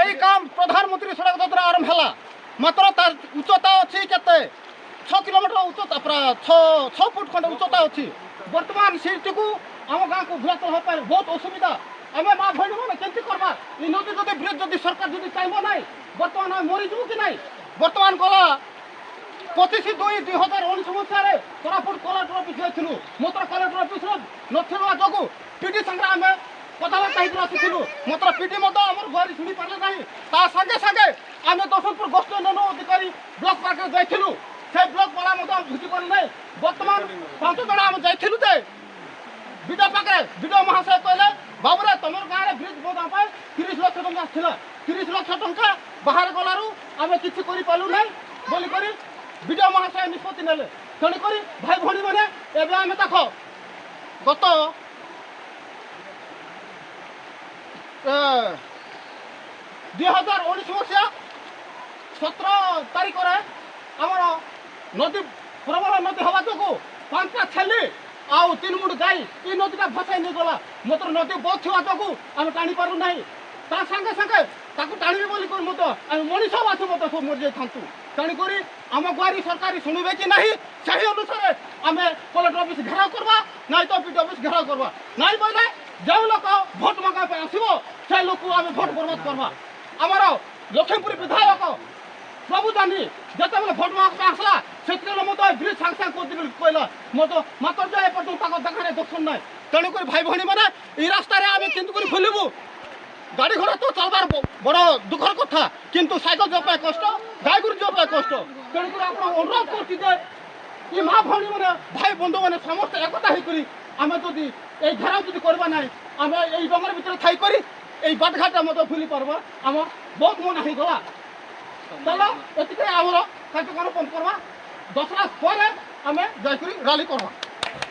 এই কাম প্রধানমন্ত্রী সড়ক যোজনা আরম্ভ হেলা মাত্র তার উচ্চতা অছি কেতে 6 কিলোমিটার উচ্চতা প্রায় 6 ফুট খন্ড উচ্চতা অছি বর্তমান সেইটিকু আম গাঁকু ভুলাচল হয়ে পারে বহুত অসুবিধা আমি মা ভৈনী মানে কেমতি করবা এই নদী যদি ব্রিজ যদি সরকার যদি চাইব নাই বর্তমান আমি মরিযু কি নাই বর্তমান গলা 25/2/2019 মସିହାରେ କୋରାପୁଟ କଲେକ୍ଟର ଅଫିସ୍ ଯାଇଥିଲୁ ମାତ୍ର କଲେକ୍ଟର ଅଫିସ୍ର ନଥିବା ଯୋଗୁଁ ପିଡି ସାଙ୍ଗରେ ଆମେ କଥାବାର୍ତ୍ତା ହେଇକି ଆସିଥିଲୁ ମାତ୍ର ପିଡି ମଧ୍ୟ ଆମର ଗୁହାରି ଶୁଣି ପାରିଲେ ନାହିଁ ତା ସାଙ୍ଗେ ସାଙ୍ଗେ ଆମେ ଦଶରଥପୁର ଗୋଷ୍ଠୀ ଉନ୍ନୟନ ଅଧିକାରୀ ବ୍ଲକ ପାଖରେ ଯାଇଥିଲୁ ସେ ବ୍ଲକ ବାଲା ମଧ୍ୟ ବୁଝିପାରି ନାହିଁ ବର୍ତ୍ତମାନ 5 ଜଣ ଆମେ ଯାଇଥିଲୁ ଯେ ବିଡିଓ ପାଖରେ ବିଡିଓ ମହାଶୟ କହିଲେ ବାବୁରେ ତମର ଗାଁରେ ବ୍ରିଜ୍ ବନା ପାଇଁ 30 ଲକ୍ଷ ଟଙ୍କା ଆସିଥିଲା 30 ଲକ୍ଷ ଟଙ୍କା ବାହାରେ ଗଲାରୁ ଆମେ କିଛି କରିପାରିଲୁ ନାହିଁ ବୋଲିକରି বিডিও মহাশয় নিষ্পত্তি নেলে তেণুকরি ভাই ভী মানে এবে আমি দেখ গত 2019 মସିହା 17 তারিখরে আমার নদী প্রবল নদী হওয়া যোগু 5টা ছেলে আউ 3 মুঠ গাই এই নদীটা ভসাই নিয়ে গলা মাত্র নদী বহুত থিবা যোগু আমি টানি পারু নাই তা সাঙ্গে সাঙ্গে তাকে টাণিবি বলি করি মতো আমি মনিষ বাসু মতো সব মরি যাই থাকতু তেণুকরি আম গুয়ারি সরকারি শুণবে কি না সেই অনুসারে আমি কলেক্টর অফিস ঘেরাও করবা নাই তো পিডি অফিস ঘেরাও করবা নাই বলে যে লোক ভোট মাগা আসব সেই লোক আমি ভোট বরবাদ করবা আমার লক্ষ্মীপুর বিধায়ক প্রভু জানি যেতবে ভোট মাগা আসলা সেতবে মতো ব্রিজ সাং সাং করতে কইলা মতো মাত্র যে এপর্যন্ত তাকে দেখার দর্শন নাই তেণুকরি ভাই ভী মানে এই রাস্তায় আমি কিন্তু করে ভুলবু গাড়ি ঘোড়া তো চলবার বড় দুঃখের কথা কিন্তু সাইকেল যাওয়া কষ্ট গাই গরু যাওয়া কষ্ট তেণুকরি আপনার অনুরোধ করছি যে এই মা ভী মানে ভাই বন্ধু মানে সমস্ত একতা হয়ে করি আমি যদি এই ঘেরাও যদি করবা নাই আমি এই জঙ্গলের ভিতরে থাই করি এই বাটঘাটটা মতো ভুলি পারবা আমার বহুত মনে হয়ে গলা চলো এটিকে আমার কার্যক্রম করবা দশরা পরে আমি যাই করি রালি করবা।